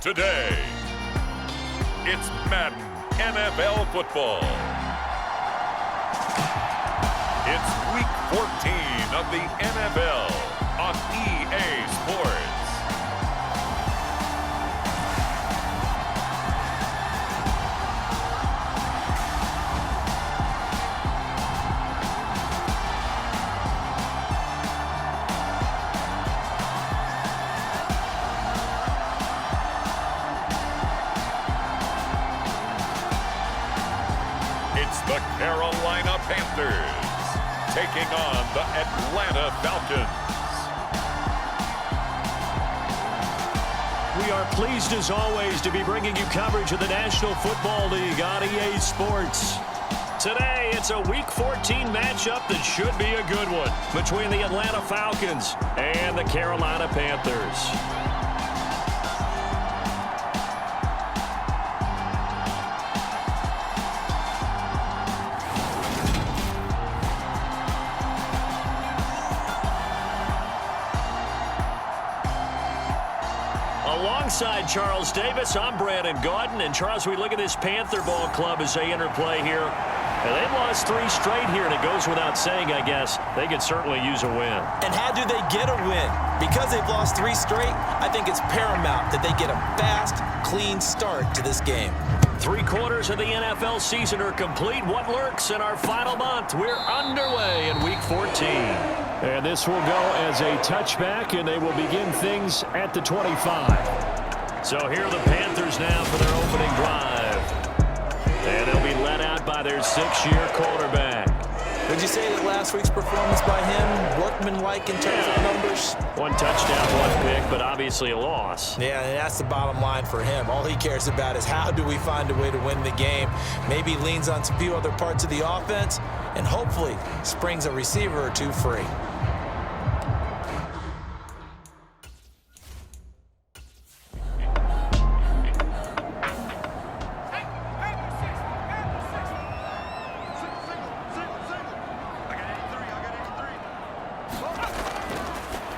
today. It's Madden NFL football. It's week 14 of the NFL on EA Sports. The Carolina Panthers taking on the Atlanta Falcons. We are pleased as always to be bringing you coverage of the National Football League on EA Sports. Today, it's a Week 14 matchup that should be a good one between the Atlanta Falcons and the Carolina Panthers. Alongside Charles Davis, I'm Brandon Gaudin. And Charles, we look at this Panther ball club as they interplay here. And they've lost 3 straight here, and it goes without saying, I guess, they could certainly use a win. And how do they get a win? Because they've lost 3 straight, I think it's paramount that they get a fast, clean start to this game. 3 quarters of the NFL season are complete. What lurks in our final month? We're underway in Week 14. And this will go as a touchback, and they will begin things at the 25. So here are the Panthers now for their opening drive. And they'll be led out by their 6-year quarterback. Would you say that last week's performance by him, workmanlike in terms of numbers? 1 touchdown, 1 pick, but obviously a loss. Yeah, and that's the bottom line for him. All he cares about is how do we find a way to win the game. Maybe leans on some few other parts of the offense, and hopefully springs a receiver or 2 free.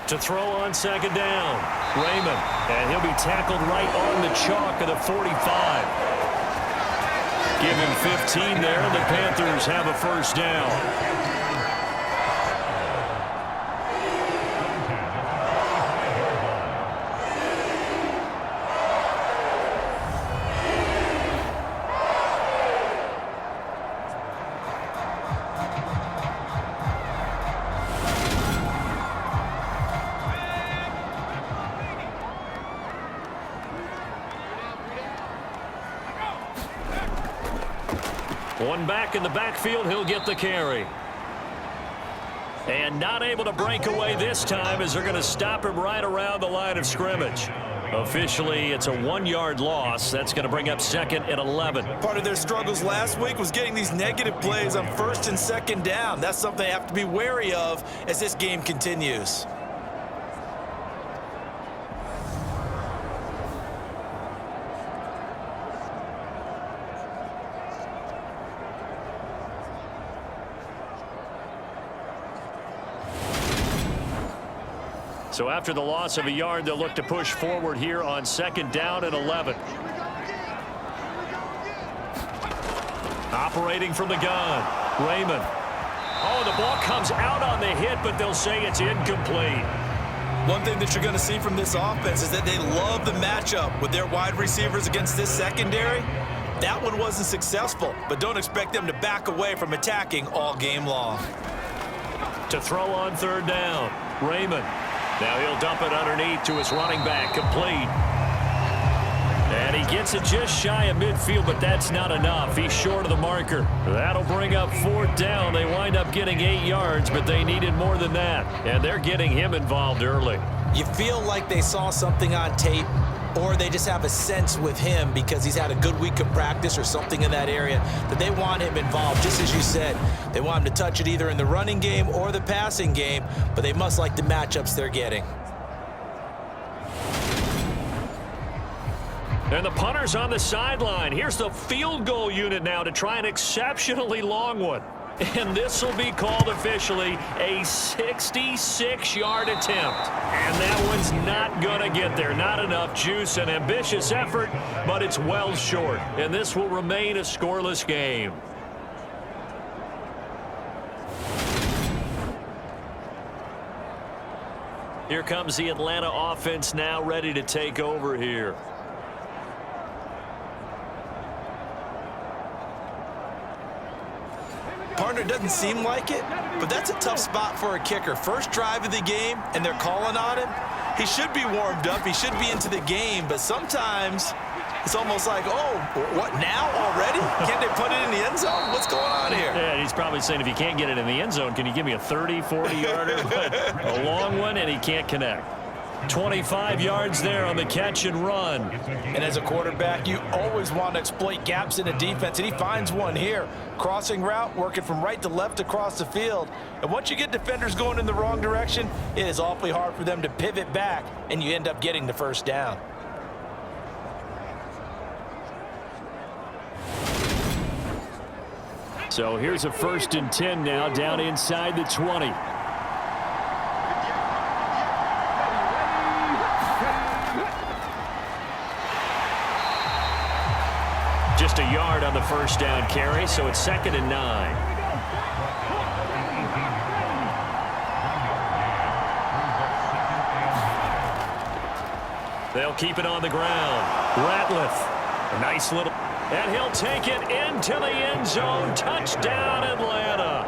To throw on 2nd down, Raymond, and he'll be tackled right on the chalk of the 45. Give him 15 there, and the Panthers have a 1st down. One back in the backfield, he'll get the carry. And not able to break away this time as they're going to stop him right around the line of scrimmage. Officially, it's a 1-yard loss. That's going to bring up 2nd and 11. Part of their struggles last week was getting these negative plays on 1st and 2nd down. That's something they have to be wary of as this game continues. So after the loss of a yard, they'll look to push forward here on 2nd down and 11. Operating from the gun, Raymond. Oh, the ball comes out on the hit, but they'll say it's incomplete. One thing that you're going to see from this offense is that they love the matchup with their wide receivers against this secondary. That one wasn't successful, but don't expect them to back away from attacking all game long. To throw on 3rd down, Raymond. Now he'll dump it underneath to his running back, complete. And he gets it just shy of midfield, but that's not enough. He's short of the marker. That'll bring up 4th down. They wind up getting 8 yards, but they needed more than that. And they're getting him involved early. You feel like they saw something on tape, or they just have a sense with him because he's had a good week of practice or something in that area that they want him involved. Just as you said, they want him to touch it either in the running game or the passing game, but they must like the matchups they're getting. And the punter's on the sideline. Here's the field goal unit now to try an exceptionally long one. And this will be called officially a 66-yard attempt. And that one's not going to get there. Not enough juice, an ambitious effort, but it's well short. And this will remain a scoreless game. Here comes the Atlanta offense now ready to take over here. Partner, doesn't seem like it, but that's a tough spot for a kicker. First drive of the game, and they're calling on him. He should be warmed up. He should be into the game, but sometimes it's almost like, oh, what now already? Can't they put it in the end zone? What's going on here? Yeah, he's probably saying, if you can't get it in the end zone, can you give me a 30, 40-yarder? But a long one, and he can't connect. 25 yards there on the catch and run. And as a quarterback, you always want to exploit gaps in a defense, and he finds one here. Crossing route, working from right to left across the field. And once you get defenders going in the wrong direction, it is awfully hard for them to pivot back, and you end up getting the first down. So here's a 1st and 10 now, down inside the 20. Just a yard on the first down carry, so it's 2nd and 9. They'll keep it on the ground. Ratliff, a nice little... And he'll take it into the end zone. Touchdown, Atlanta.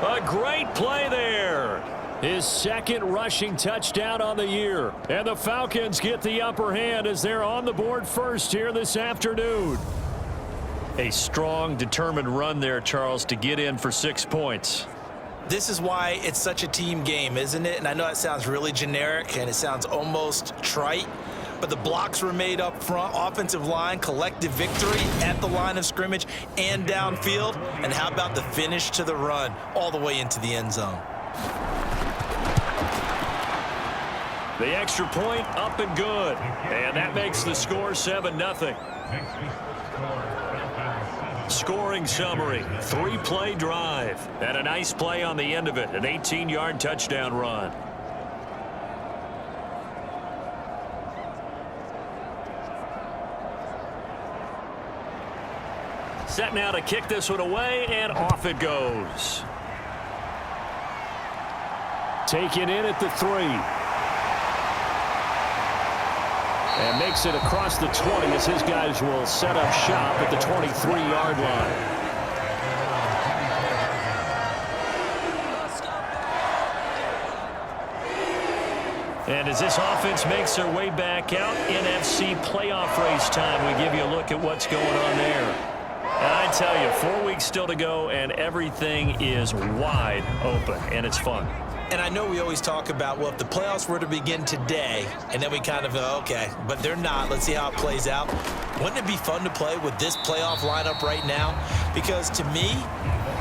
A great play there. His 2nd rushing touchdown on the year. And the Falcons get the upper hand as they're on the board first here this afternoon. A strong, determined run there, Charles, to get in for 6 points. This is why it's such a team game, isn't it? And I know it sounds really generic and it sounds almost trite, but the blocks were made up front, offensive line, collective victory at the line of scrimmage and downfield. And how about the finish to the run all the way into the end zone? The extra point up and good. And that makes the score 7-0. Scoring summary, 3-play drive. And a nice play on the end of it, an 18-yard touchdown run. Set now to kick this one away, and off it goes. Taken in at the 3. And makes it across the 20 as his guys will set up shop at the 23-yard line. And as this offense makes their way back out, NFC playoff race time, we give you a look at what's going on there. And I tell you, 4 weeks still to go, and everything is wide open, and it's fun. And I know we always talk about, well, if the playoffs were to begin today, and then we kind of go, okay, but they're not. Let's see how it plays out. Wouldn't it be fun to play with this playoff lineup right now? Because to me,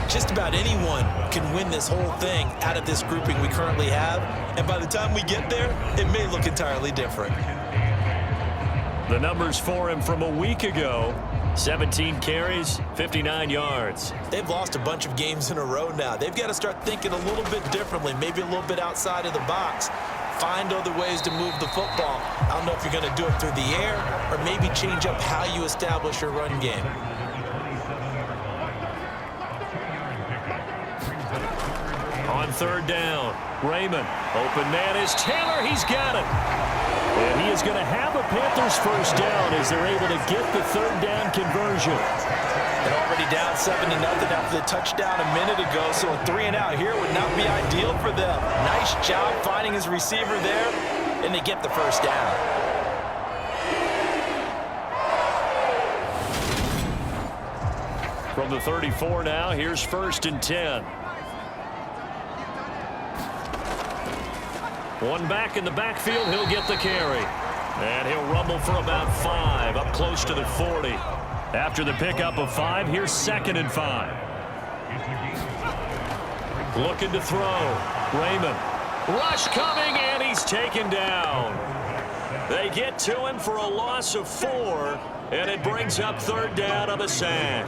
just about anyone can win this whole thing out of this grouping we currently have. And by the time we get there, it may look entirely different. The numbers for him from a week ago. 17 carries, 59 yards. They've lost a bunch of games in a row now. They've got to start thinking a little bit differently, maybe a little bit outside of the box. Find other ways to move the football. I don't know if you're going to do it through the air or maybe change up how you establish your run game. On 3rd down, Raymond. Open man is Taylor. He's got it. And he is going to have a Panthers first down as they're able to get the 3rd down conversion. They're already down 7-0 after the touchdown a minute ago, so a 3-and-out here would not be ideal for them. Nice job finding his receiver there, and they get the first down. From the 34 now, here's 1st and 10. One back in the backfield, he'll get the carry. And he'll rumble for about 5, up close to the 40. After the pickup of 5, here's 2nd and 5. Looking to throw. Raymond. Rush coming, and he's taken down. They get to him for a loss of 4, and it brings up 3rd down on the sack.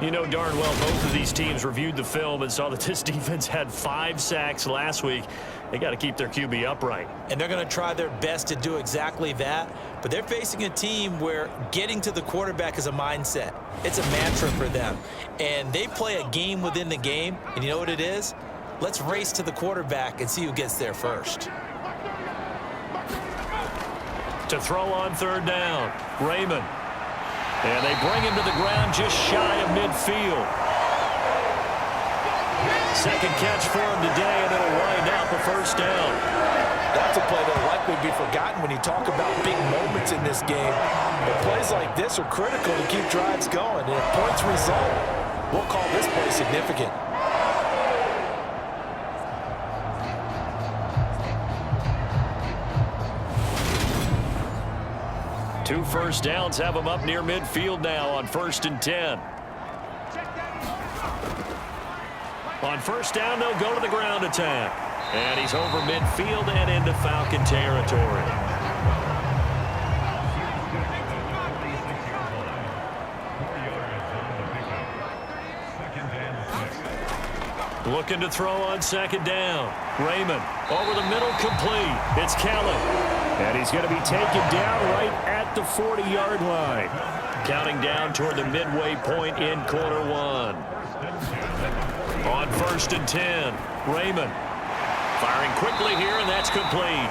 You know darn well both of these teams reviewed the film and saw that this defense had 5 sacks last week. They got to keep their QB upright. And they're going to try their best to do exactly that. But they're facing a team where getting to the quarterback is a mindset. It's a mantra for them. And they play a game within the game. And you know what it is? Let's race to the quarterback and see who gets there first. To throw on 3rd down, Raymond. And they bring him to the ground just shy of midfield. Second catch for him today, and it'll wind up a 1st down. That's a play that'll likely be forgotten when you talk about big moments in this game. But plays like this are critical to keep drives going. And if points result, we'll call this play significant. Two 1st downs have him up near midfield now on 1st and 10. On 1st down, they'll go to the ground attack. And he's over midfield and into Falcon territory. Looking to throw on 2nd down. Raymond over the middle, complete. It's Kelly. And he's going to be taken down right at the 40-yard line. Counting down toward the midway point in quarter 1. On 1st and 10, Raymond firing quickly here, and that's complete.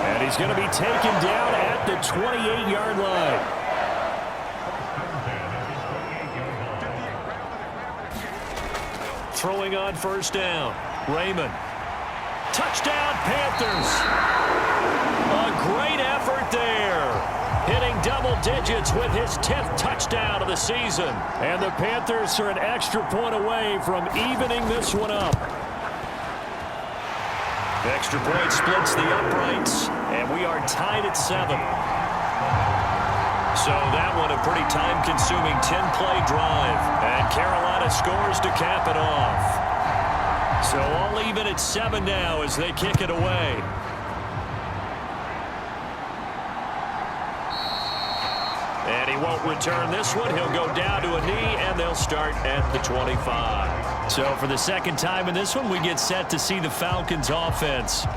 And he's going to be taken down at the 28-yard line. Throwing on 1st down, Raymond. Touchdown, Panthers. A great effort there. Hitting double digits with his 10th touchdown of the season. And the Panthers are an extra point away from evening this one up. The extra point splits the uprights, and we are tied at 7. So that one a pretty time-consuming 10-play drive. And Carolina scores to cap it off. So all even at 7 now as they kick it away. And he won't return this one. He'll go down to a knee, and they'll start at the 25. So for the 2nd time in this one, we get set to see the Falcons offense.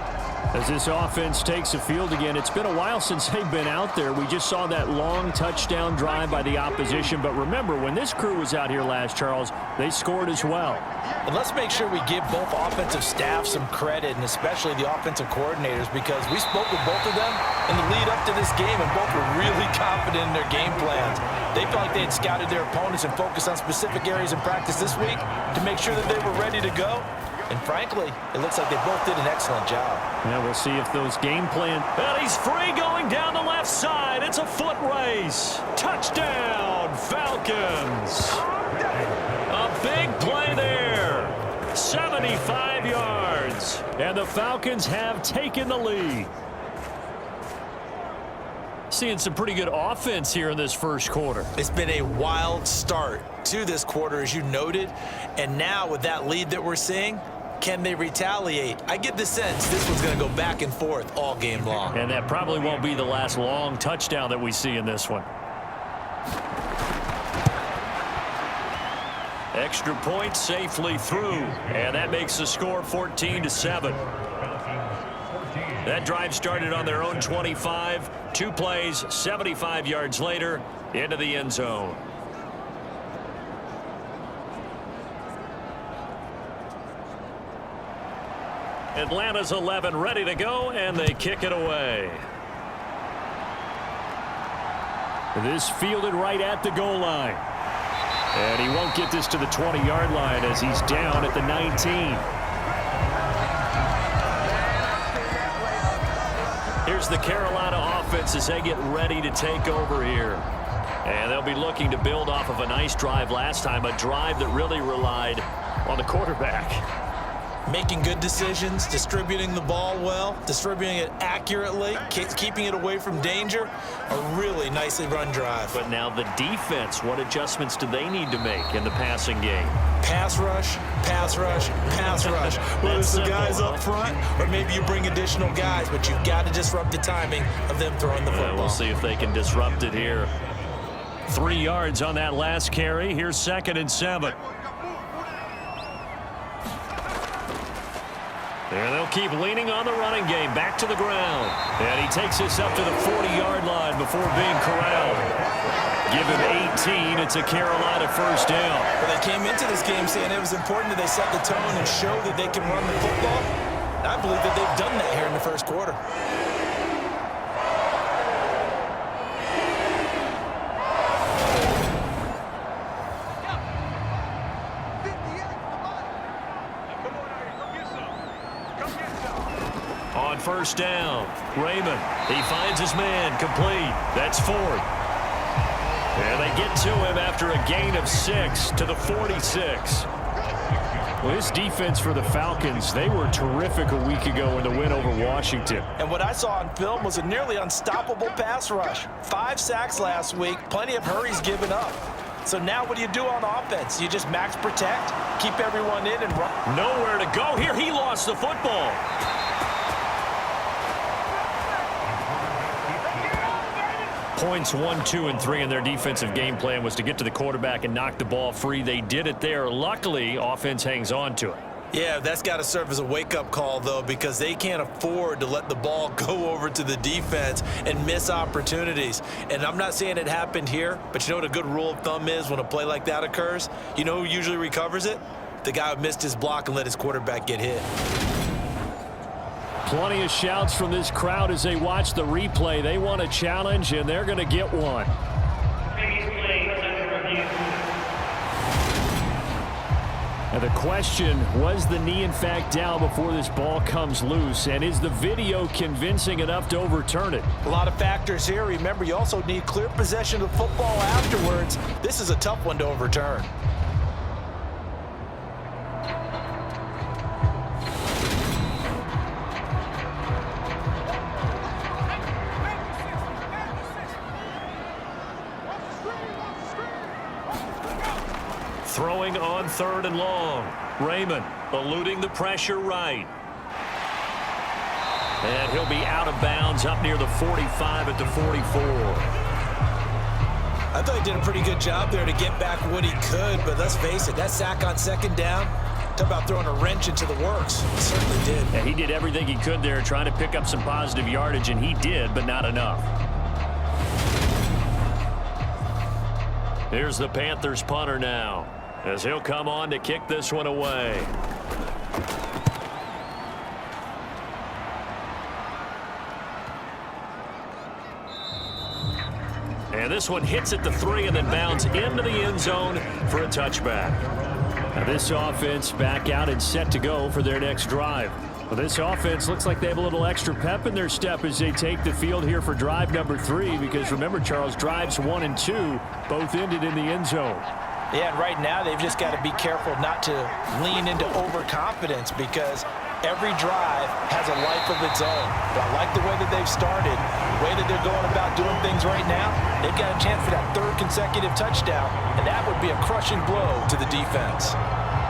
As this offense takes the field again, it's been a while since they've been out there. We just saw that long touchdown drive by the opposition. But remember, when this crew was out here last, Charles, they scored as well. And let's make sure we give both offensive staff some credit, and especially the offensive coordinators, because we spoke with both of them in the lead up to this game, and both were really confident in their game plans. They felt like they had scouted their opponents and focused on specific areas in practice this week to make sure that they were ready to go. And frankly, it looks like they both did an excellent job. Yeah, we'll see if those game plans. And he's free going down the left side. It's a foot race. Touchdown, Falcons. A big play there. 75 yards. And the Falcons have taken the lead. Seeing some pretty good offense here in this 1st quarter. It's been a wild start to this quarter, as you noted. And now with that lead that we're seeing, can they retaliate? I get the sense this one's going to go back and forth all game long. And that probably won't be the last long touchdown that we see in this one. Extra point safely through. And that makes the score 14-7. That drive started on their own 25. 2 plays, 75 yards later, into the end zone. Atlanta's 11 ready to go, and they kick it away. This fielded right at the goal line. And he won't get this to the 20-yard line as he's down at the 19. Here's the Carolina offense as they get ready to take over here. And they'll be looking to build off of a nice drive last time, a drive that really relied on the quarterback. Making good decisions, distributing the ball well, distributing it accurately, keeping it away from danger. A really nicely run drive. But now the defense, what adjustments do they need to make in the passing game? Pass rush, pass rush, pass rush. Whether it's the guys up front or maybe you bring additional guys, but you've got to disrupt the timing of them throwing the football. We'll see if they can disrupt it here. 3 yards on that last carry. Here's 2nd and 7. And they'll keep leaning on the running game. Back to the ground. And he takes this up to the 40-yard line before being corralled. Give him 18. It's a Carolina first down. Well, they came into this game saying it was important that they set the tone and show that they can run the football. And I believe that they've done that here in the first quarter. On first down, Raymond. He finds his man, complete. That's 4th. And they get to him after a gain of 6 to the 46. Well, this defense for the Falcons, they were terrific a week ago in the win over Washington. And what I saw on film was a nearly unstoppable pass rush. 5 sacks last week, plenty of hurries given up. So now what do you do on offense? You just max protect, keep everyone in and run. Nowhere to go here. He lost the football. Points 1, 2, and 3 in their defensive game plan was to get to the quarterback and knock the ball free. They did it there. Luckily, offense hangs on to it. Yeah, that's got to serve as a wake-up call, though, because they can't afford to let the ball go over to the defense and miss opportunities. And I'm not saying it happened here, but you know what a good rule of thumb is when a play like that occurs? You know who usually recovers it? The guy who missed his block and let his quarterback get hit. Plenty of shouts from this crowd as they watch the replay. They want a challenge, and they're going to get one. And the question, was the knee in fact down before this ball comes loose? And is the video convincing enough to overturn it? A lot of factors here. Remember, you also need clear possession of football afterwards. This is a tough one to overturn. Throwing on 3rd and long. Raymond eluding the pressure right. And he'll be out of bounds up near the 45 at the 44. I thought he did a pretty good job there to get back what he could, but let's face it, that sack on 2nd down, talk about throwing a wrench into the works. He certainly did. Yeah, he did everything he could there trying to pick up some positive yardage, and he did, but not enough. Here's the Panthers punter now, as he'll come on to kick this one away. And this one hits at the 3 and then bounds into the end zone for a touchback. Now this offense back out and set to go for their next drive. Well, this offense looks like they have a little extra pep in their step as they take the field here for drive number 3, because remember, Charles, drives 1 and 2 both ended in the end zone. Yeah, and right now they've just got to be careful not to lean into overconfidence, because every drive has a life of its own. But I like the way that they've started, the way that they're going about doing things right now. They've got a chance for that 3rd consecutive touchdown, and that would be a crushing blow to the defense.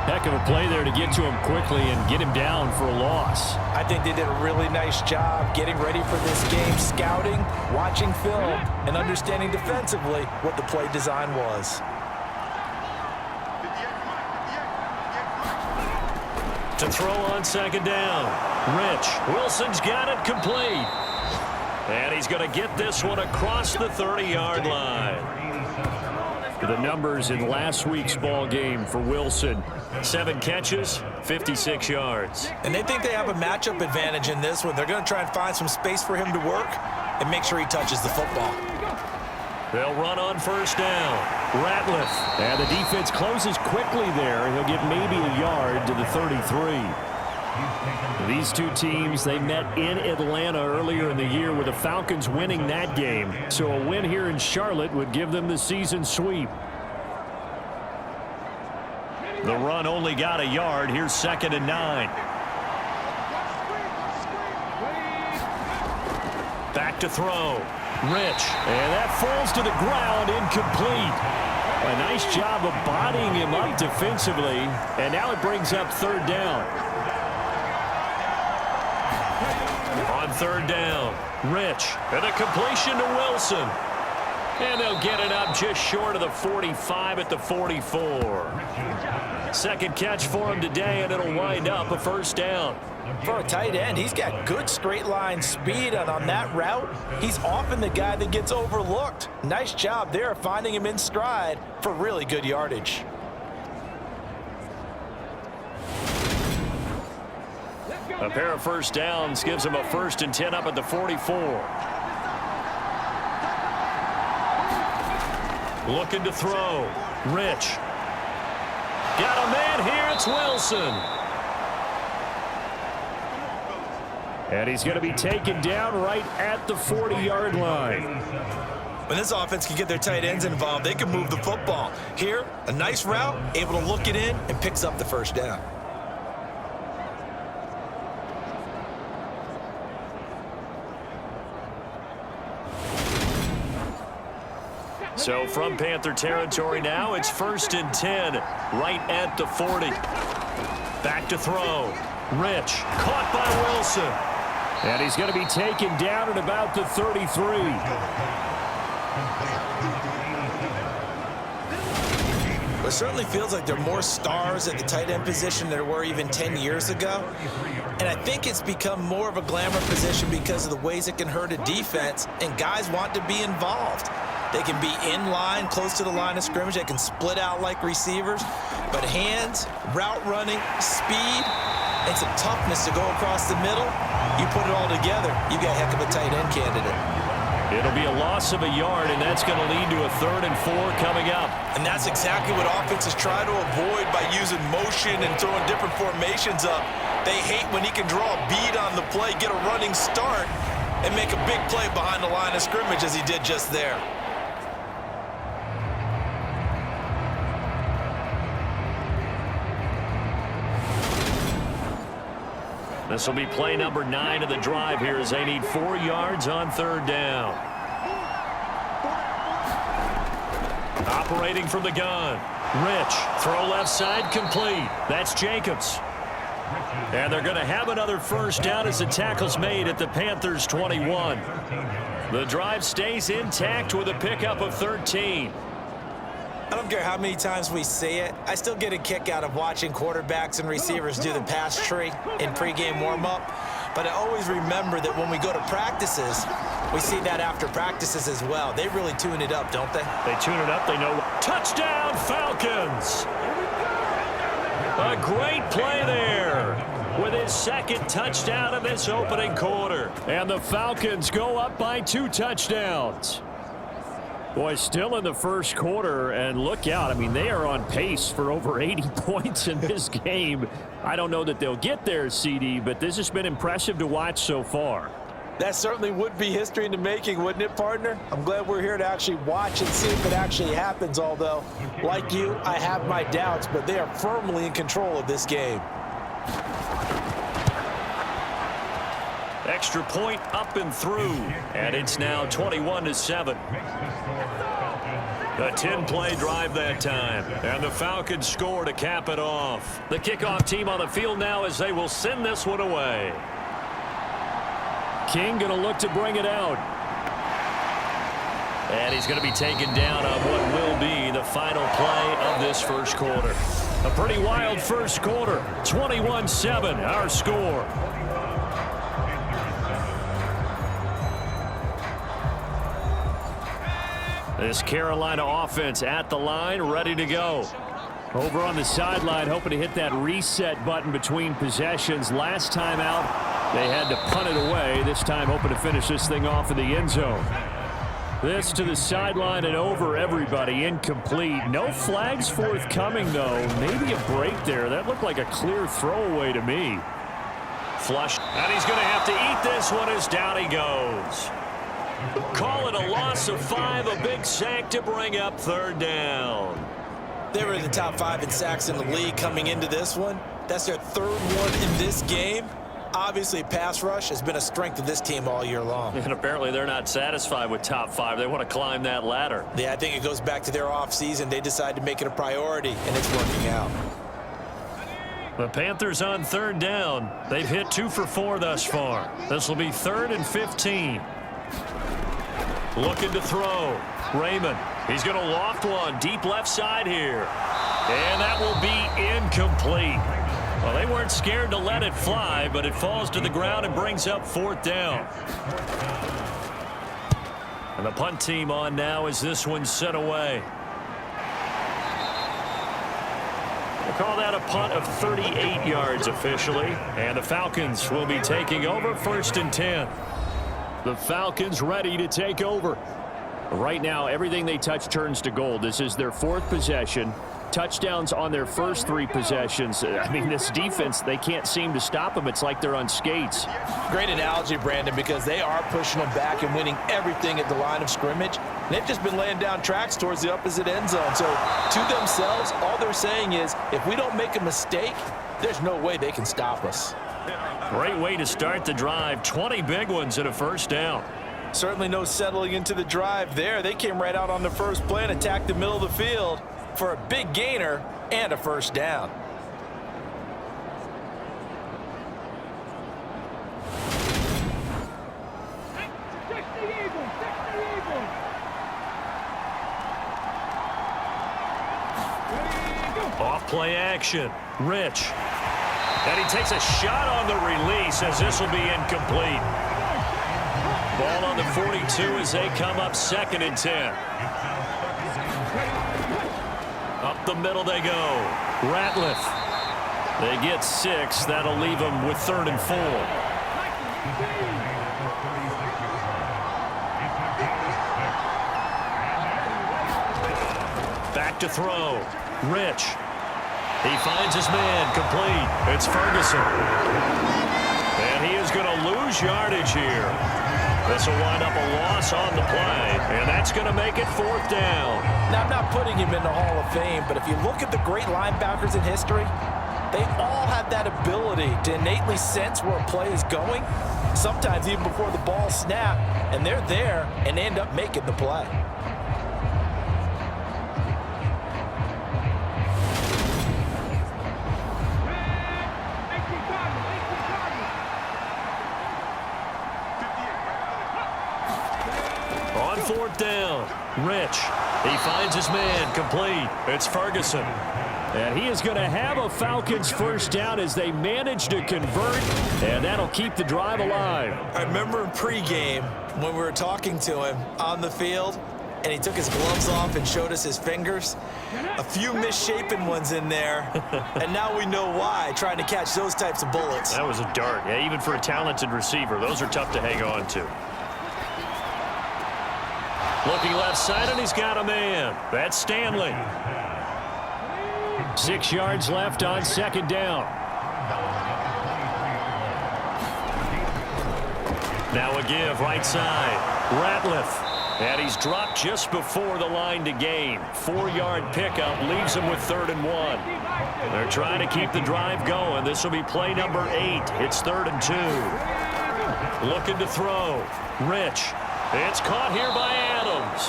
Heck of a play there to get to him quickly and get him down for a loss. I think they did a really nice job getting ready for this game, scouting, watching film, and understanding defensively what the play design was. To throw on 2nd down. Rich. Wilson's got it complete. And he's going to get this one across the 30-yard line. The numbers in last week's ball game for Wilson. 7 catches, 56 yards. And they think they have a matchup advantage in this one. They're going to try and find some space for him to work and make sure he touches the football. They'll run on 1st down. Ratliff. And the defense closes quickly there. He'll get maybe a yard to the 33. These two teams, they met in Atlanta earlier in the year with the Falcons winning that game. So a win here in Charlotte would give them the season sweep. The run only got a yard. Here's 2nd and 9. Back to throw. Rich. And that falls to the ground, incomplete. A nice job of bodying him up defensively. And now it brings up 3rd down. On 3rd down, Rich. And a completion to Wilson. And they'll get it up just short of the 45 at the 44. Second catch for him today, and it'll wind up a first down. For a tight end, he's got good straight line speed, and on that route, he's often the guy that gets overlooked. Nice job there finding him in stride for really good yardage. A pair of first downs gives him a 1st and 10 up at the 44. Looking to throw. Rich. Got a man here. It's Wilson. And he's going to be taken down right at the 40-yard line. When this offense can get their tight ends involved, they can move the football. Here, a nice route, able to look it in, and picks up the first down. So from Panther territory now, it's 1st and 10, right at the 40. Back to throw. Rich, caught by Wilson. And he's going to be taken down at about the 33. It certainly feels like there are more stars at the tight end position than there were even 10 years ago. And I think it's become more of a glamour position because of the ways it can hurt a defense, and guys want to be involved. They can be in line, close to the line of scrimmage. They can split out like receivers. But hands, route running, speed, and some toughness to go across the middle, you put it all together, you got a heck of a tight end candidate. It'll be a loss of a yard, and that's going to lead to a 3rd and 4 coming up. And that's exactly what offenses try to avoid by using motion and throwing different formations up. They hate when he can draw a bead on the play, get a running start, and make a big play behind the line of scrimmage as he did just there. This will be play number 9 of the drive here as they need 4 yards on 3rd down. Operating from the gun. Rich, throw left side, complete. That's Jacobs. And they're going to have another first down as the tackle's made at the Panthers' 21. The drive stays intact with a pickup of 13. I don't care how many times we say it, I still get a kick out of watching quarterbacks and receivers do the pass tree in pregame warm-up. But I always remember that when we go to practices, we see that after practices as well. They really tune it up, don't they? They tune it up. They know. Touchdown, Falcons! A great play there with his 2nd touchdown of this opening quarter. And the Falcons go up by 2 touchdowns. Boy, still in the first quarter, and look out. I mean, they are on pace for over 80 points in this game. I don't know that they'll get there, CD, but this has been impressive to watch so far. That certainly would be history in the making, wouldn't it, partner? I'm glad we're here to actually watch and see if it actually happens, although, like you, I have my doubts, but they are firmly in control of this game. Extra point up and through, and it's now 21-7. A 10-play drive that time, and the Falcons score to cap it off. The kickoff team on the field now as they will send this one away. King going to look to bring it out. And he's going to be taken down on what will be the final play of this first quarter. A pretty wild first quarter. 21-7, our score. This Carolina offense at the line, ready to go. Over on the sideline, hoping to hit that reset button between possessions. Last time out, they had to punt it away. This time, hoping to finish this thing off in the end zone. This to the sideline and over everybody. Incomplete. No flags forthcoming, though. Maybe a break there. That looked like a clear throwaway to me. Flush. And he's going to have to eat this one as down he goes. Call it a loss of 5, a big sack to bring up 3rd down. They were in the top 5 in sacks in the league coming into this one. That's their 3rd one in this game. Obviously, pass rush has been a strength of this team all year long. And apparently they're not satisfied with top 5. They want to climb that ladder. Yeah, I think it goes back to their offseason. They decided to make it a priority, and it's working out. The Panthers on 3rd down. They've hit 2 for 4 thus far. This will be 3rd and 15. Looking to throw. Raymond, he's going to loft one deep left side here. And that will be incomplete. Well, they weren't scared to let it fly, but it falls to the ground and brings up 4th down. And the punt team on now as this one's sent away. We'll call that a punt of 38 yards officially. And the Falcons will be taking over 1st and 10. The Falcons ready to take over. Right now, everything they touch turns to gold. This is their 4th possession. Touchdowns on their first 3 possessions. I mean, this defense, they can't seem to stop them. It's like they're on skates. Great analogy, Brandon, because they are pushing them back and winning everything at the line of scrimmage. And they've just been laying down tracks towards the opposite end zone. So to themselves, all they're saying is, if we don't make a mistake, there's no way they can stop us. Great way to start the drive. 20 big ones and a 1st down. Certainly no settling into the drive there. They came right out on the first play and attacked the middle of the field for a big gainer and a 1st down. Off play action. Rich. And he takes a shot on the release as this will be incomplete. Ball on the 42 as they come up 2nd and 10. Up the middle they go. Ratliff. They get 6. That'll leave them with 3rd and 4. Back to throw. Rich. He finds his man. Complete. It's Ferguson. And he is going to lose yardage here. This will wind up a loss on the play, and that's going to make it 4th down. Now, I'm not putting him in the Hall of Fame, but if you look at the great linebackers in history, they all have that ability to innately sense where a play is going, sometimes even before the ball snaps, and they're there and end up making the play. On 4th down, Rich. He finds his man. Complete. It's Ferguson. And he is going to have a Falcons 1st down as they manage to convert, and that'll keep the drive alive. I remember in pregame when we were talking to him on the field, and he took his gloves off and showed us his fingers. A few misshapen ones in there, and now we know why, trying to catch those types of bullets. That was a dart. Yeah, even for a talented receiver, those are tough to hang on to. Looking left side, and he's got a man. That's Stanley. 6 yards left on 2nd down. Now a give right side. Ratliff. And he's dropped just before the line to gain. 4-yard pickup leaves him with 3rd and 1. They're trying to keep the drive going. This will be play number 8. It's 3rd and 2. Looking to throw. Rich. It's caught here by Adams.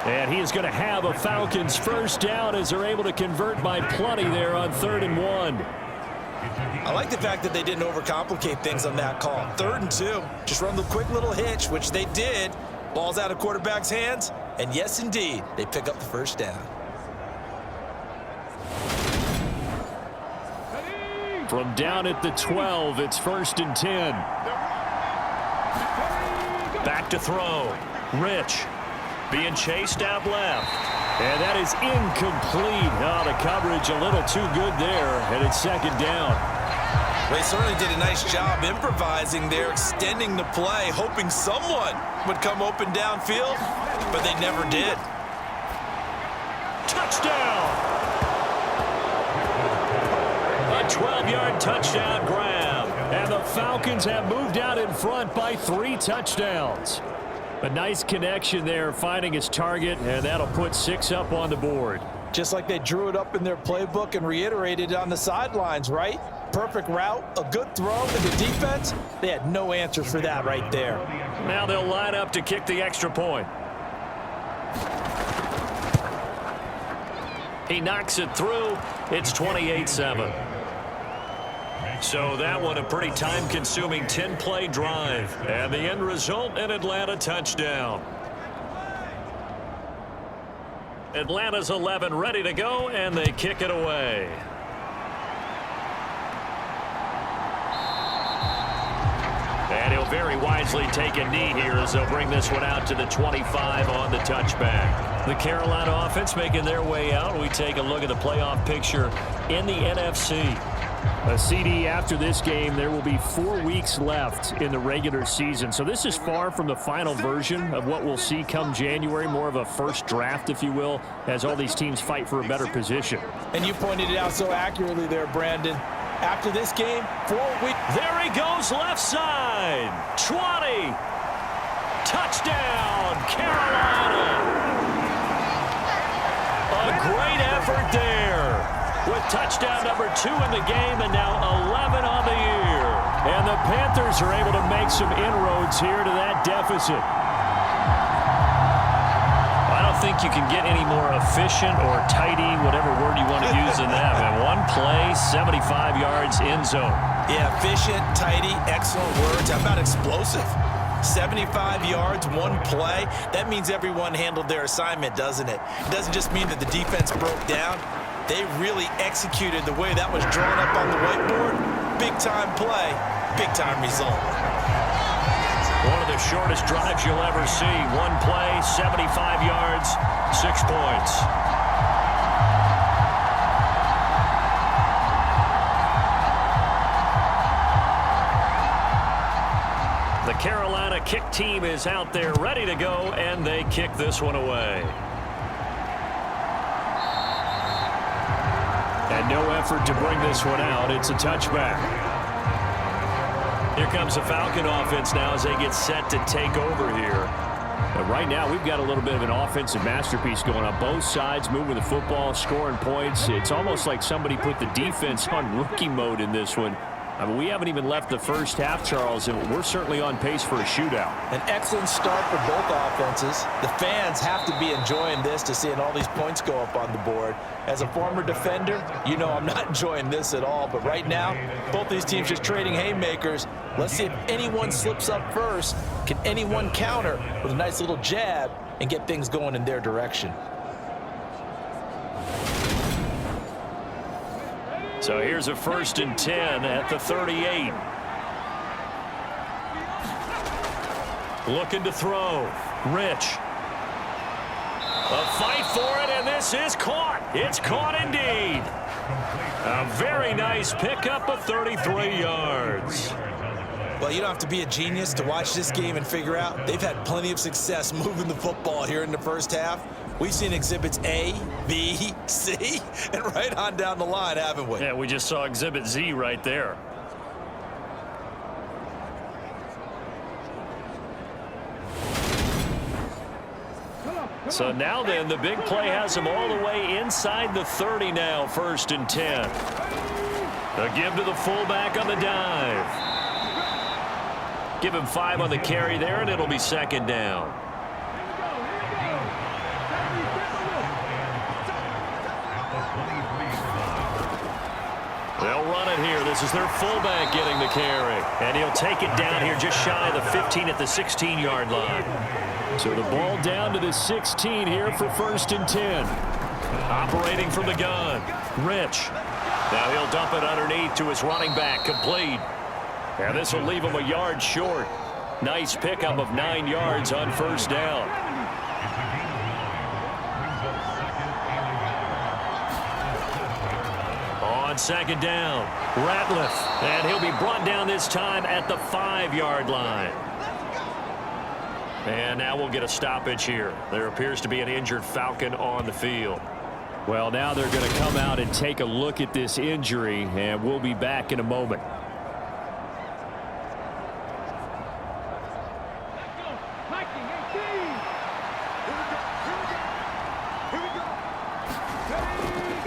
And he is going to have a Falcons 1st down as they're able to convert by plenty there on 3rd and 1. I like the fact that they didn't overcomplicate things on that call. 3rd and 2. Just run the quick little hitch, which they did. Ball's out of quarterback's hands. And yes, indeed, they pick up the 1st down. From down at the 12, it's 1st and 10. Back to throw. Rich. Being chased out left. And that is incomplete. Oh, the coverage a little too good there, and it's 2nd down. They certainly did a nice job improvising there, extending the play, hoping someone would come open downfield, but they never did. Touchdown! A 12-yard touchdown grab. And the Falcons have moved out in front by 3 touchdowns. A nice connection there, finding his target, and that'll put 6 up on the board. Just like they drew it up in their playbook and reiterated it on the sidelines, right? Perfect route, a good throw, and the defense, they had no answers for that right there. Now they'll line up to kick the extra point. He knocks it through. It's 28-7. So that one a pretty time-consuming 10-play drive. And the end result, an Atlanta touchdown. Atlanta's 11 ready to go, and they kick it away. And he'll very wisely take a knee here as they'll bring this one out to the 25 on the touchback. The Carolina offense making their way out. We take a look at the playoff picture in the NFC. A CD after this game, there will be 4 weeks left in the regular season. So this is far from the final version of what we'll see come January, more of a first draft, if you will, as all these teams fight for a better position. And you pointed it out so accurately there, Brandon. After this game, 4 weeks. There he goes, left side. 20. Touchdown, Carolina. A great effort there, with touchdown number 2 in the game and now 11 on the year. And the Panthers are able to make some inroads here to that deficit. I don't think you can get any more efficient or tidy, whatever word you want to use in that. Man, one play, 75 yards, end zone. Yeah, efficient, tidy, excellent words. How about explosive? 75 yards, one play. That means everyone handled their assignment, doesn't it? It doesn't just mean that the defense broke down. They really executed the way that was drawn up on the whiteboard. Big-time play, big-time result. One of the shortest drives you'll ever see. One play, 75 yards, 6 points. The Carolina kick team is out there ready to go, and they kick this one away. And no effort to bring this one out. It's a touchback. Here comes the Falcon offense now as they get set to take over here. And right now, we've got a little bit of an offensive masterpiece going on both sides, moving the football, scoring points. It's almost like somebody put the defense on rookie mode in this one. I mean, we haven't even left the first half, Charles, and we're certainly on pace for a shootout. An excellent start for both offenses. The fans have to be enjoying this to seeing all these points go up on the board. As a former defender, you know I'm not enjoying this at all. But right now, both these teams just trading haymakers. Let's see if anyone slips up first. Can anyone counter with a nice little jab and get things going in their direction? So here's a 1st and 10 at the 38. Looking to throw. Rich. A fight for it, and this is caught. It's caught indeed. A very nice pickup of 33 yards. Well, you don't have to be a genius to watch this game and figure out they've had plenty of success moving the football here in the first half. We've seen exhibits A, B, C, and right on down the line, haven't we? Yeah, we just saw exhibit Z right there. So now then, the big play has them all the way inside the 30 now, 1st and 10. A give to the fullback on the dive. Give him 5 on the carry there, and it'll be 2nd down. They'll run it here. This is their fullback getting the carry. And he'll take it down here just shy of the 15 at the 16-yard line. So the ball down to the 16 here for 1st and 10. Operating from the gun. Rich. Now he'll dump it underneath to his running back. Complete. And this will leave him a yard short. Nice pickup of 9 yards on 1st down. On 2nd down, Ratliff. And he'll be brought down this time at the 5-yard line. And now we'll get a stoppage here. There appears to be an injured Falcon on the field. Well, now they're going to come out and take a look at this injury, and we'll be back in a moment.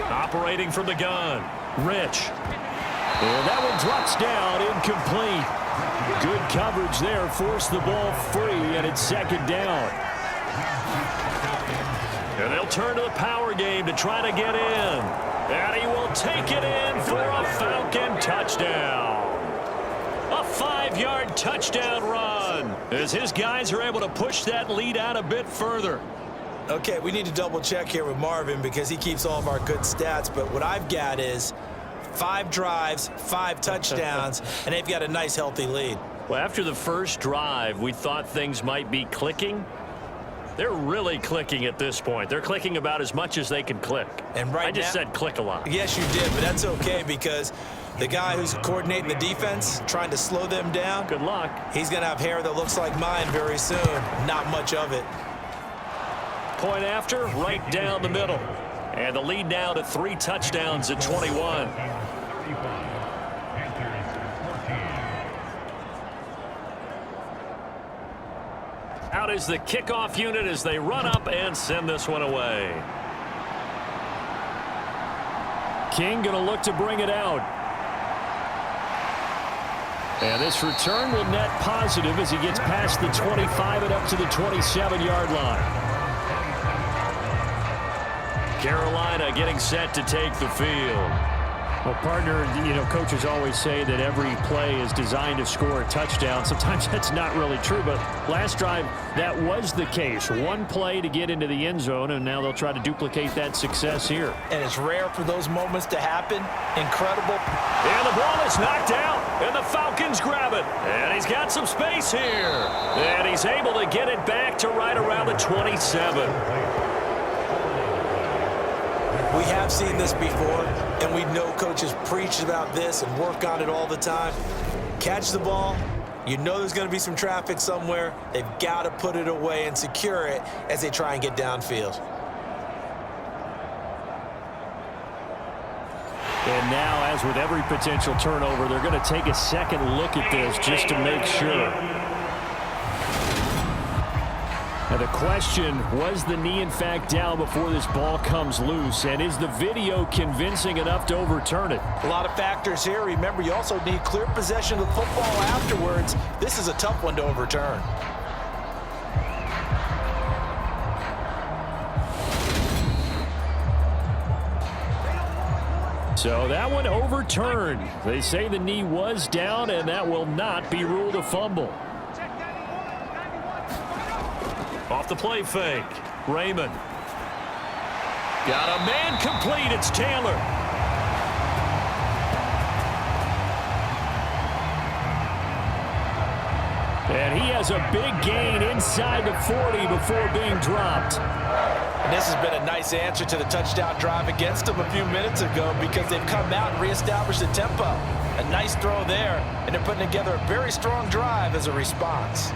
Operating from the gun, Rich. And that one drops down, incomplete. Good coverage there, forced the ball free, and it's 2nd down. And they'll turn to the power game to try to get in. And he will take it in for a Falcon touchdown. A 5-yard touchdown run as his guys are able to push that lead out a bit further. Okay, we need to double check here with Marvin because he keeps all of our good stats. But what I've got is 5 drives, 5 touchdowns, and they've got a nice, healthy lead. Well, after the first drive, we thought things might be clicking. They're really clicking at this point. They're clicking about as much as they can click. And right I just now, said click a lot. Yes, you did, but that's okay because the guy who's coordinating the defense, trying to slow them down, Good luck. he's going to have hair that looks like mine very soon. Not much of it. Point after, right down the middle. And the lead now to 3 touchdowns at 21. Out is the kickoff unit as they run up and send this one away. King going to look to bring it out. And this return will net positive as he gets past the 25 and up to the 27-yard line. Carolina getting set to take the field. Well, partner, coaches always say that every play is designed to score a touchdown. Sometimes that's not really true, but last drive, that was the case. One play to get into the end zone, and now they'll try to duplicate that success here. And it's rare for those moments to happen. Incredible. And the ball is knocked out, and the Falcons grab it. And he's got some space here. And he's able to get it back to right around the 27. We have seen this before, and we know coaches preach about this and work on it all the time. Catch the ball. You know there's going to be some traffic somewhere. They've got to put it away and secure it as they try and get downfield. And now, as with every potential turnover, they're going to take a second look at this just to make sure. Now the question, was the knee in fact down before this ball comes loose? And is the video convincing enough to overturn it? A lot of factors here. Remember, you also need clear possession of the football afterwards. This is a tough one to overturn. So that one overturned. They say the knee was down, and that will not be ruled a fumble. Off the play fake. Raymond. Got a man complete. It's Taylor. And he has a big gain inside the 40 before being dropped. And this has been a nice answer to the touchdown drive against them a few minutes ago because they've come out and reestablished the tempo. A nice throw there, and they're putting together a very strong drive as a response.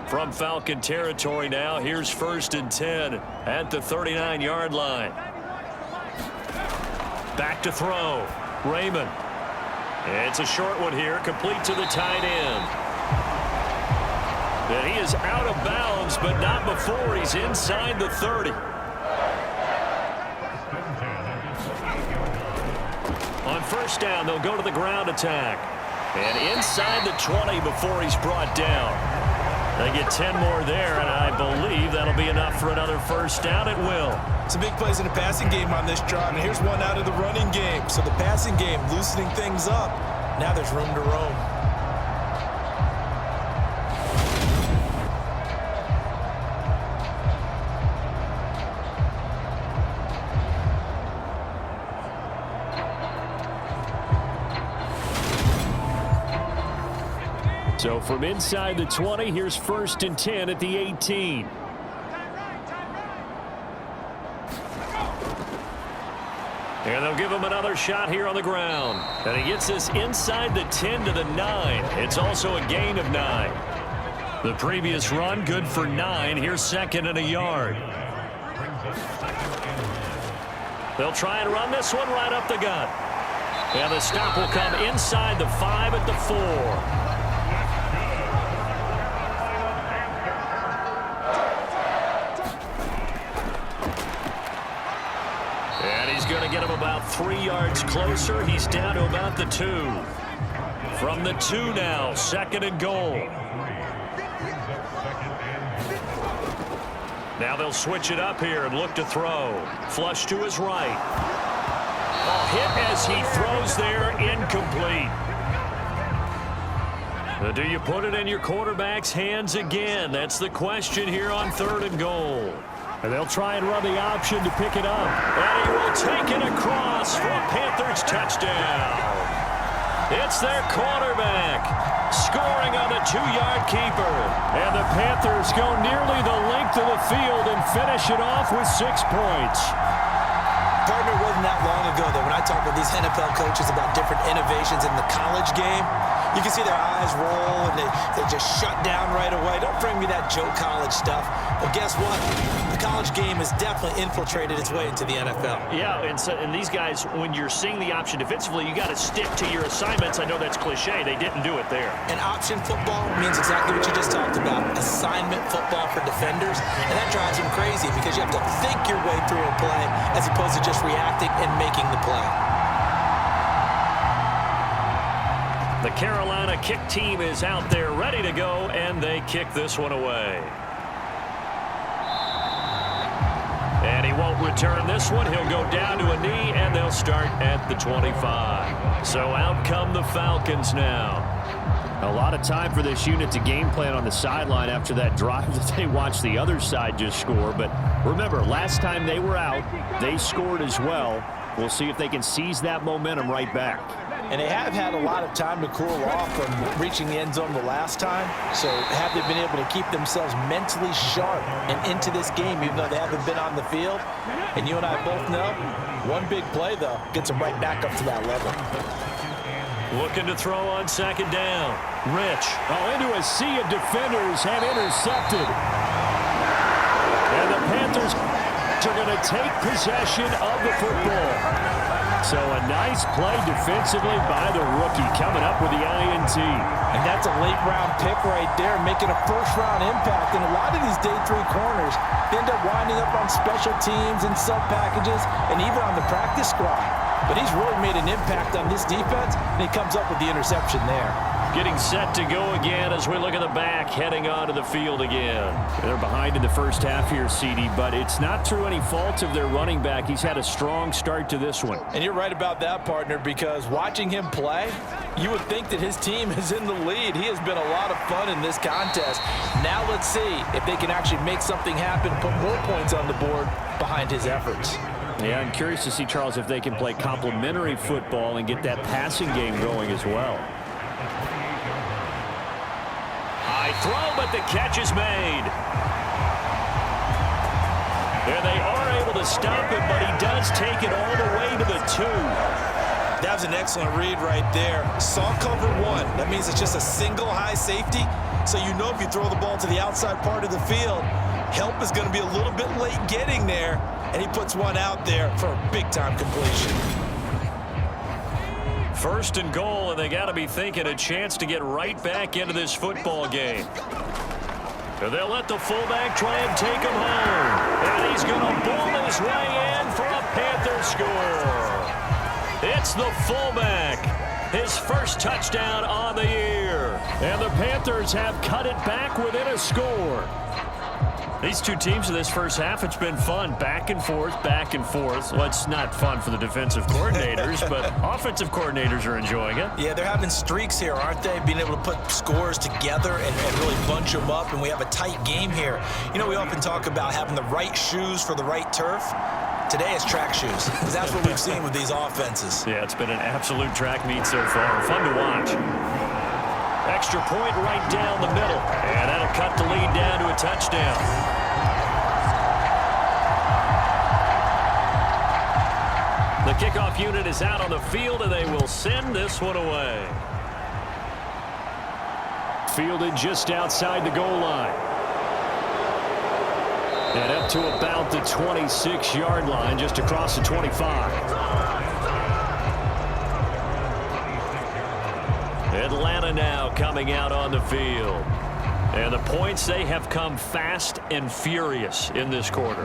From Falcon territory now, here's 1st and 10 at the 39-yard line. Back to throw. Raymond. It's a short one here, complete to the tight end. And he is out of bounds, but not before he's inside the 30. On 1st down, they'll go to the ground attack. And inside the 20 before he's brought down. They get 10 more there, and I believe that'll be enough for another 1st down. It will. Some big plays in the passing game on this drive, and here's one out of the running game. So the passing game loosening things up. Now there's room to roam. So from inside the 20, here's 1st and 10 at the 18. And they'll give him another shot here on the ground. And he gets this inside the 10 to the 9. It's also a gain of 9. The previous run, good for 9. Here's 2nd and a yard. They'll try and run this one right up the gut. And the stop will come inside the 5 at the 4. Going to get him about 3 yards closer. He's down to about the 2. From the 2 now, 2nd and goal. Now they'll switch it up here and look to throw. Flush to his right. A hit as he throws there, incomplete. Do you put it in your quarterback's hands again? That's the question here on 3rd and goal. And they'll try and run the option to pick it up. And he will take it across for a Panthers touchdown. It's their quarterback scoring on the 2-yard keeper. And the Panthers go nearly the length of the field and finish it off with 6 points. Partner, it wasn't that long ago that when I talk with these NFL coaches about different innovations in the college game, you can see their eyes roll and they just shut down right away. Don't bring me that Joe College stuff. Well, guess what? The college game has definitely infiltrated its way into the NFL. Yeah, and these guys, when you're seeing the option defensively, you got to stick to your assignments. I know that's cliche. They didn't do it there. And option football means exactly what you just talked about, assignment football for defenders. And that drives them crazy because you have to think your way through a play as opposed to just reacting and making the play. The Carolina kick team is out there ready to go, and they kick this one away. And he won't return this one. He'll go down to a knee, and they'll start at the 25. So out come the Falcons now. A lot of time for this unit to game plan on the sideline after that drive that they watched the other side just score. But remember, last time they were out, they scored as well. We'll see if they can seize that momentum right back. And they have had a lot of time to cool off from reaching the end zone the last time. So have they been able to keep themselves mentally sharp and into this game, even though they haven't been on the field? And you and I both know, one big play, though, gets them right back up to that level. Looking to throw on 2nd down. Rich. Into a sea of defenders and intercepted. And the Panthers are going to take possession of the football. So a nice play defensively by the rookie coming up with the INT. And that's a late-round pick right there, making a first-round impact. And a lot of these day 3 corners end up winding up on special teams and sub-packages and even on the practice squad. But he's really made an impact on this defense, and he comes up with the interception there. Getting set to go again as we look at the back, heading onto the field again. They're behind in the first half here, CD, but it's not through any fault of their running back. He's had a strong start to this one. And you're right about that, partner, because watching him play, you would think that his team is in the lead. He has been a lot of fun in this contest. Now let's see if they can actually make something happen, put more points on the board behind his efforts. Yeah, I'm curious to see, Charles, if they can play complementary football and get that passing game going as well. High throw, but the catch is made. And they are able to stop him, but he does take it all the way to the 2. That was an excellent read right there. Saw cover 1. That means it's just a single high safety. So you know if you throw the ball to the outside part of the field, help is going to be a little bit late getting there. And he puts one out there for a big-time completion. 1st and goal, and they got to be thinking a chance to get right back into this football game. And they'll let the fullback try and take him home. And he's going to bull his way in for a Panther score. It's the fullback. His first touchdown on the year. And the Panthers have cut it back within a score. These two teams in this first half, it's been fun. Back and forth, back and forth. Well, it's not fun for the defensive coordinators, but offensive coordinators are enjoying it. Yeah, they're having streaks here, aren't they? Being able to put scores together and really bunch them up, and we have a tight game here. You know, we often talk about having the right shoes for the right turf. Today it's track shoes, because that's what we've seen with these offenses. Yeah, it's been an absolute track meet so far. Fun to watch. Extra point right down the middle. And that'll cut the lead down to a touchdown. The kickoff unit is out on the field, and they will send this one away. Fielded just outside the goal line. And up to about the 26-yard line, just across the 25. Atlanta now coming out on the field. And the points, they have come fast and furious in this quarter.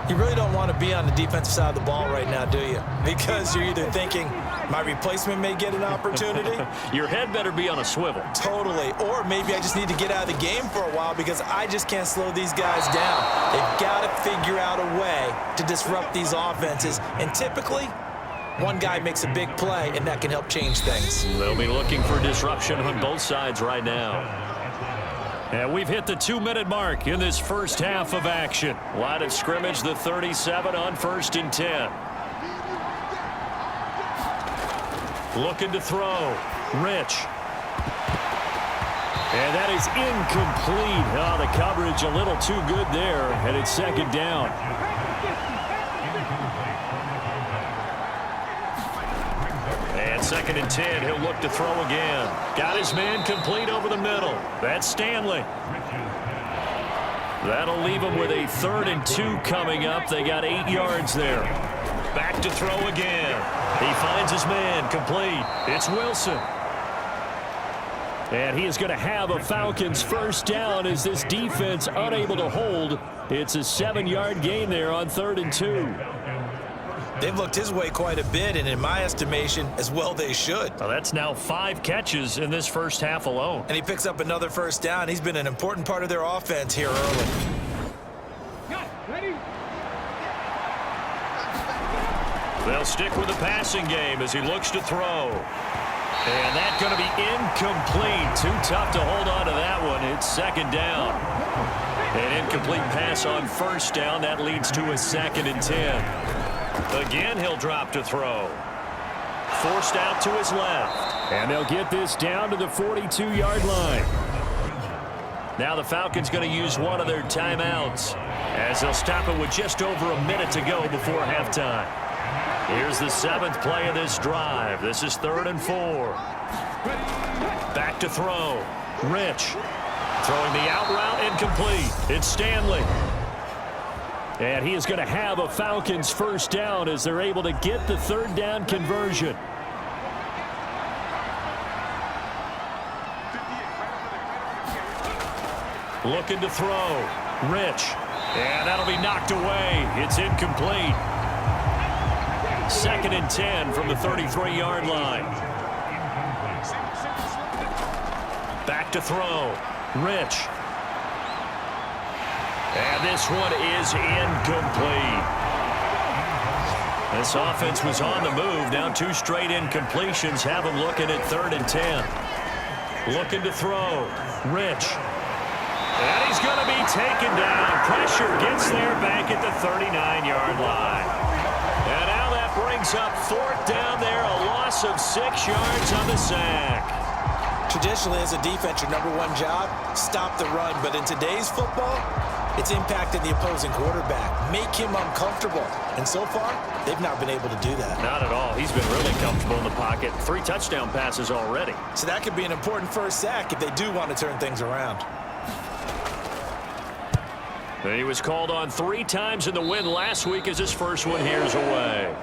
You really don't want to be on the defensive side of the ball right now, do you? Because you're either thinking, my replacement may get an opportunity. Your head better be on a swivel. Totally. Or maybe I just need to get out of the game for a while because I just can't slow these guys down. They've got to figure out a way to disrupt these offenses. And typically, one guy makes a big play, and that can help change things. They'll be looking for disruption on both sides right now. And we've hit the 2-minute mark in this first half of action. Line of scrimmage, the 37 on 1st and 10. Looking to throw. Rich. And that is incomplete. Oh, the coverage a little too good there, and it's 2nd down. And 2nd and 10, he'll look to throw again. Got his man complete over the middle. That's Stanley. That'll leave him with a 3rd and 2 coming up. They got 8 yards there. Back to throw again. He finds his man complete. It's Wilson. And he is going to have a Falcons first down as this defense unable to hold. It's a 7-yard gain there on 3rd and 2. They've looked his way quite a bit, and in my estimation, as well they should. Well, that's now 5 catches in this first half alone. And he picks up another first down. He's been an important part of their offense here early. They'll stick with the passing game as he looks to throw. And that's going to be incomplete. Too tough to hold on to that one. It's 2nd down. An incomplete pass on 1st down. That leads to a 2nd and 10. Again, he'll drop to throw. Forced out to his left. And they'll get this down to the 42-yard line. Now the Falcons going to use one of their timeouts as they'll stop it with just over a minute to go before halftime. Here's the 7th play of this drive. This is 3rd and 4. Back to throw. Rich. Throwing the out route incomplete. It's Stanley. And he is going to have a Falcons first down as they're able to get the 3rd down conversion. Looking to throw. Rich. And that'll be knocked away. It's incomplete. 2nd and 10 from the 33-yard line. Back to throw. Rich. And this one is incomplete. This offense was on the move. Now 2 straight incompletions have them looking at 3rd and 10. Looking to throw. Rich. And he's going to be taken down. Pressure gets there back at the 39-yard line. And now that brings up 4th down there. A loss of 6 yards on the sack. Traditionally, as a defense, your #1 job, stop the run. But in today's football, it's impacting the opposing quarterback. Make him uncomfortable. And so far, they've not been able to do that. Not at all. He's been really comfortable in the pocket. 3 touchdown passes already. So that could be an important first sack if they do want to turn things around. He was called on 3 times in the win last week as his first one here's away.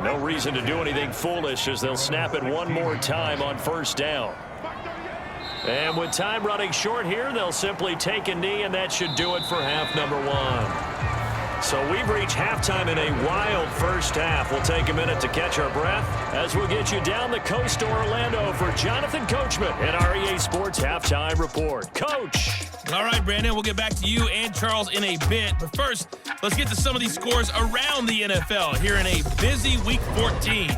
No reason to do anything foolish as they'll snap it one more time on 1st down. And with time running short here, they'll simply take a knee, and that should do it for half number 1. So we've reached halftime in a wild first half. We'll take a minute to catch our breath as we'll get you down the coast to Orlando for Jonathan Coachman and our EA Sports Halftime Report. Coach. All right, Brandon, we'll get back to you and Charles in a bit. But first, let's get to some of these scores around the NFL here in a busy Week 14.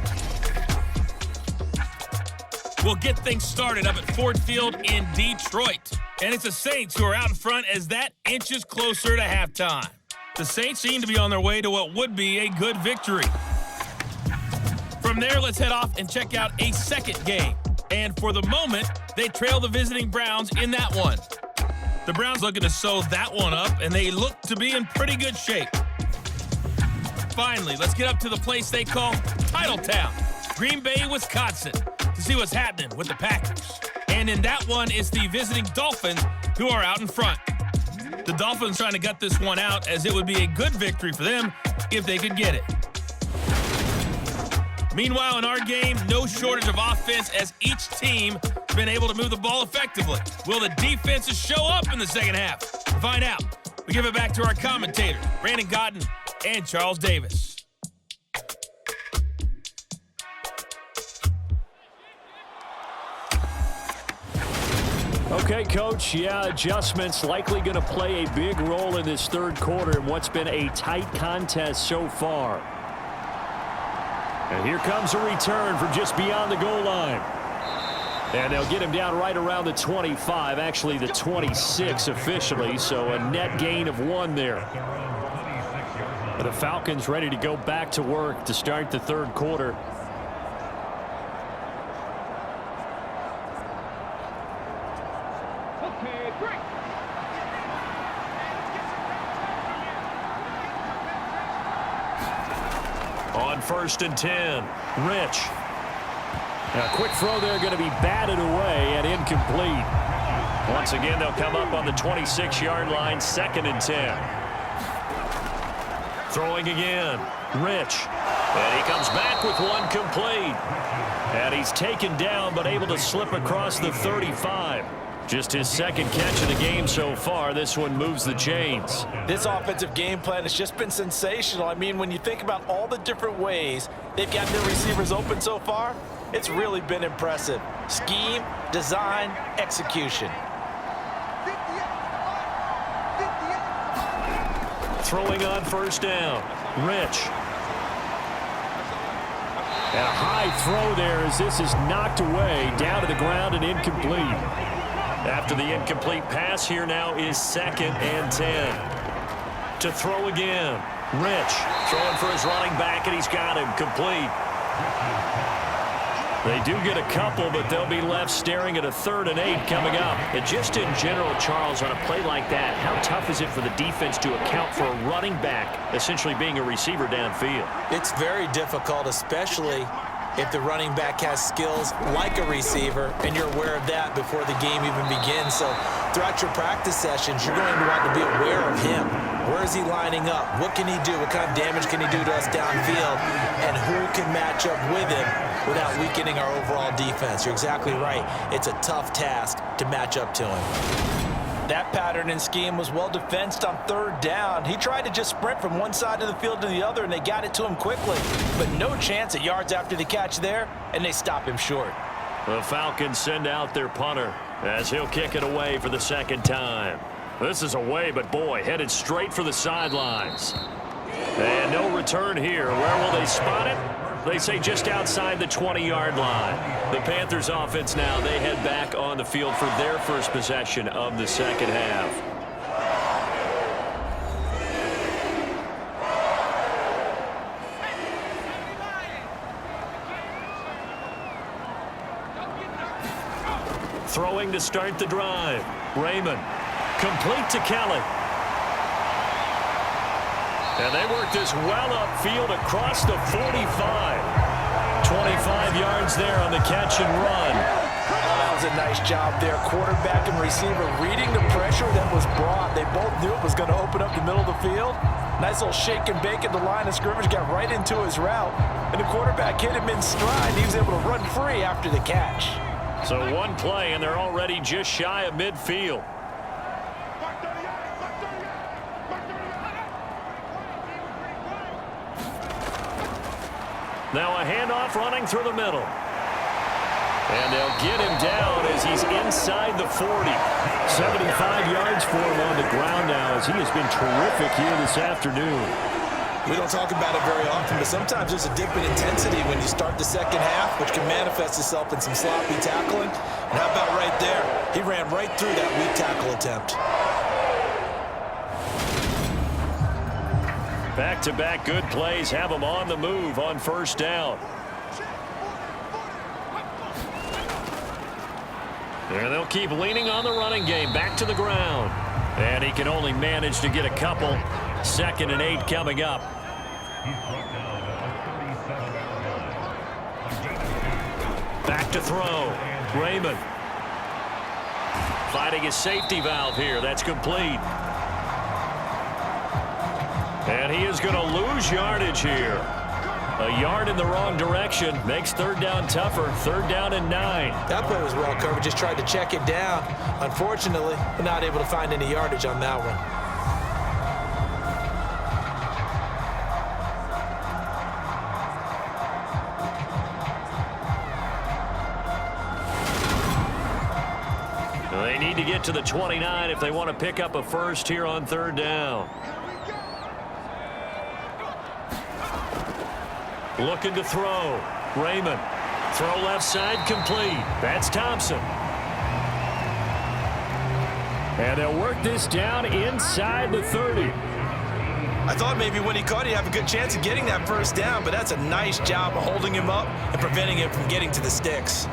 We'll get things started up at Ford Field in Detroit. And it's the Saints who are out in front as that inches closer to halftime. The Saints seem to be on their way to what would be a good victory. From there, let's head off and check out a second game. And for the moment, they trail the visiting Browns in that one. The Browns looking to sew that one up, and they look to be in pretty good shape. Finally, let's get up to the place they call Titletown, Green Bay, Wisconsin, to see what's happening with the Packers. And in that one, it's the visiting Dolphins who are out in front. The Dolphins trying to gut this one out, as it would be a good victory for them if they could get it. Meanwhile, in our game, no shortage of offense as each team has been able to move the ball effectively. Will the defenses show up in the second half? To find out, we give it back to our commentators, Brandon Godden and Charles Davis. Okay, Coach, adjustments likely going to play a big role in this third quarter in what's been a tight contest so far. And here comes a return from just beyond the goal line. And they'll get him down right around the 25, actually the 26 officially, so a net gain of 1 there. The Falcons ready to go back to work to start the third quarter. On 1st and 10, Rich. A quick throw there going to be batted away and incomplete. Once again, they'll come up on the 26-yard line, 2nd and 10. Throwing again, Rich. And he comes back with 1 complete. And he's taken down but able to slip across the 35. Just his 2nd catch of the game so far. This one moves the chains. This offensive game plan has just been sensational. I mean, when you think about all the different ways they've gotten their receivers open so far, it's really been impressive. Scheme, design, execution. Throwing on 1st down, Rich. And a high throw there as this is knocked away, down to the ground and incomplete. After the incomplete pass, here now is 2nd and 10. To throw again, Rich. Throwing for his running back, and he's got him complete. They do get a couple, but they'll be left staring at a 3rd and 8 coming up. And just in general, Charles, on a play like that, how tough is it for the defense to account for a running back essentially being a receiver downfield? It's very difficult, especially if the running back has skills like a receiver, and you're aware of that before the game even begins. So throughout your practice sessions, you're going to want to be aware of him. Where is he lining up? What can he do? What kind of damage can he do to us downfield? And who can match up with him without weakening our overall defense? You're exactly right. It's a tough task to match up to him. That pattern and scheme was well defensed on 3rd down. He tried to just sprint from one side of the field to the other, and they got it to him quickly. But no chance at yards after the catch there, and they stop him short. The Falcons send out their punter as he'll kick it away for the 2nd time. This is away, but boy, headed straight for the sidelines. And no return here. Where will they spot it? They say just outside the 20-yard line. The Panthers offense now, they head back on the field for their first possession of the 2nd half. Throwing to start the drive. Raymond. Complete to Kelly. And they work this well upfield across the 45. 25 yards there on the catch and run. That was a nice job there. Quarterback and receiver reading the pressure that was brought. They both knew it was going to open up the middle of the field. Nice little shake and bake at the line of scrimmage. Got right into his route. And the quarterback hit him in stride. He was able to run free after the catch. So one play, and they're already just shy of midfield. Now a handoff running through the middle. And they'll get him down as he's inside the 40. 75 yards for him on the ground now as he has been terrific here this afternoon. We don't talk about it very often, but sometimes there's a dip in intensity when you start the 2nd half, which can manifest itself in some sloppy tackling. And how about right there? He ran right through that weak tackle attempt. Back-to-back good plays have them on the move on 1st down. And they'll keep leaning on the running game back to the ground. And he can only manage to get a couple. 2nd and 8 coming up. Back to throw. Raymond. Fighting his safety valve here. That's complete. And he is going to lose yardage here. A yard in the wrong direction makes 3rd down tougher. 3rd down and 9. That play was well covered. Just tried to check it down. Unfortunately, not able to find any yardage on that one. They need to get to the 29 if they want to pick up a first here on 3rd down. Looking to throw. Raymond. Throw left side complete. That's Thompson. And they'll work this down inside the 30. I thought maybe when he caught it, he'd have a good chance of getting that first down, but that's a nice job of holding him up and preventing him from getting to the sticks.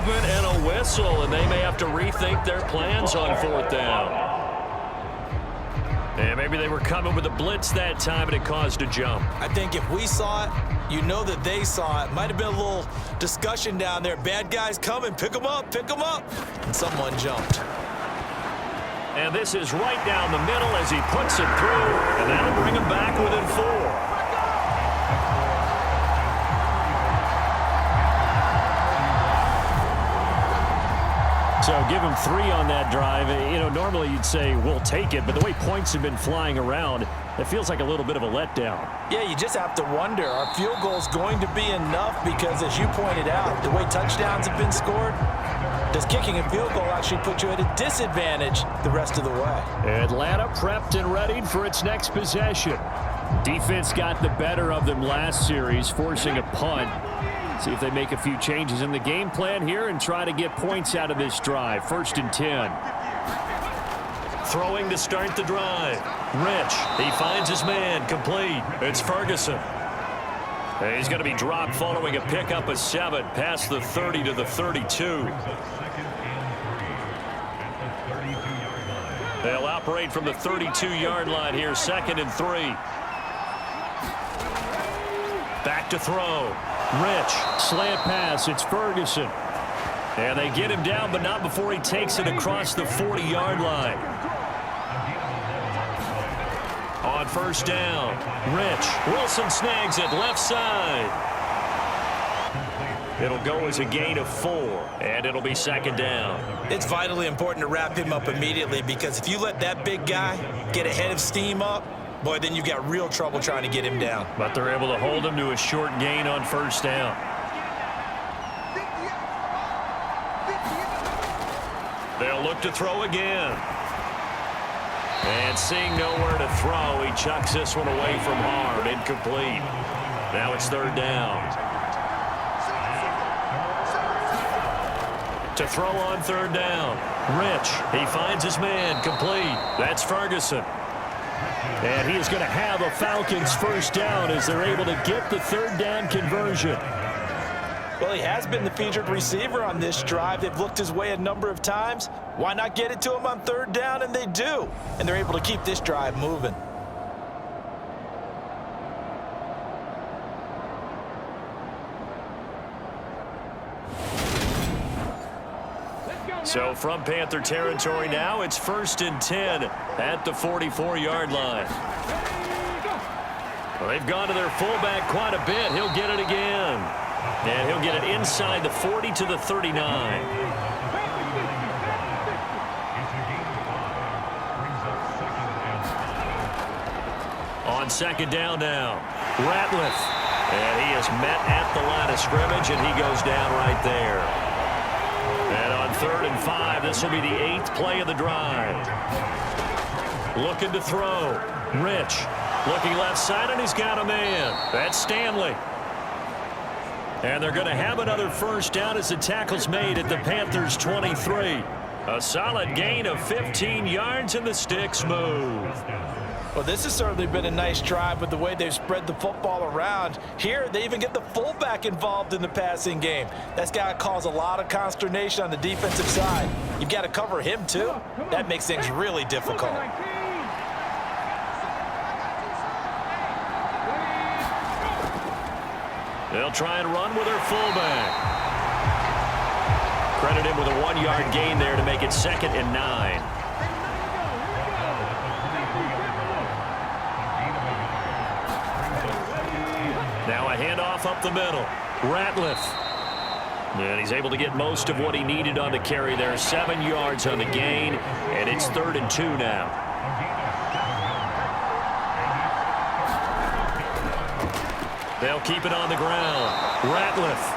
And a whistle, and they may have to rethink their plans on 4th down. And maybe they were coming with a blitz that time, and it caused a jump. I think if we saw it, you know that they saw it. Might have been a little discussion down there. Bad guys coming, pick them up, and someone jumped. And this is right down the middle as he puts it through, and that'll bring him back within 4. So give him 3 on that drive. You know, normally you'd say, we'll take it, but the way points have been flying around, it feels like a little bit of a letdown. Yeah, you just have to wonder, are field goals going to be enough? Because as you pointed out, the way touchdowns have been scored, does kicking a field goal actually put you at a disadvantage the rest of the way? Atlanta prepped and readied for its next possession. Defense got the better of them last series, forcing a punt. See if they make a few changes in the game plan here and try to get points out of this drive. 1st and 10. Throwing to start the drive. Rich, he finds his man, complete. It's Ferguson. He's going to be dropped following a pickup of 7 past the 30 to the 32. They'll operate from the 32-yard line here, 2nd and 3. Back to throw. Rich, slant pass, it's Ferguson. And they get him down, but not before he takes it across the 40-yard line. On 1st down, Rich. Wilson snags it left side. It'll go as a gain of 4, and it'll be 2nd down. It's vitally important to wrap him up immediately, because if you let that big guy get ahead of steam up, boy, then you've got real trouble trying to get him down. But they're able to hold him to a short gain on 1st down. They'll look to throw again. And seeing nowhere to throw, he chucks this one away from harm. Incomplete. Now it's 3rd down. To throw on 3rd down. Rich, he finds his man, complete. That's Ferguson. And he is going to have a Falcons 1st down as they're able to get the 3rd down conversion. Well, he has been the featured receiver on this drive. They've looked his way a number of times. Why not get it to him on 3rd down? And they do. And they're able to keep this drive moving. So from Panther territory now, it's 1st and 10 at the 44-yard line. Well, they've gone to their fullback quite a bit. He'll get it again. And he'll get it inside the 40 to the 39. On 2nd down now, Ratliff. And he is met at the line of scrimmage, and he goes down right there. And on 3rd and 5, this will be the 8th play of the drive. Looking to throw. Rich. Looking left side, and he's got a man. That's Stanley. And they're going to have another 1st down as the tackle's made at the Panthers' 23. A solid gain of 15 yards, and the sticks move. Well, this has certainly been a nice drive with the way they've spread the football around. Here, they even get the fullback involved in the passing game. That's got to cause a lot of consternation on the defensive side. You've got to cover him, too. That makes things really difficult. They'll try and run with their fullback. Credit him with a 1-yard gain there to make it 2nd and 9. Now a handoff up the middle. Ratliff. And he's able to get most of what he needed on the carry there. 7 yards on the gain, and it's 3rd and 2 now. They'll keep it on the ground. Ratliff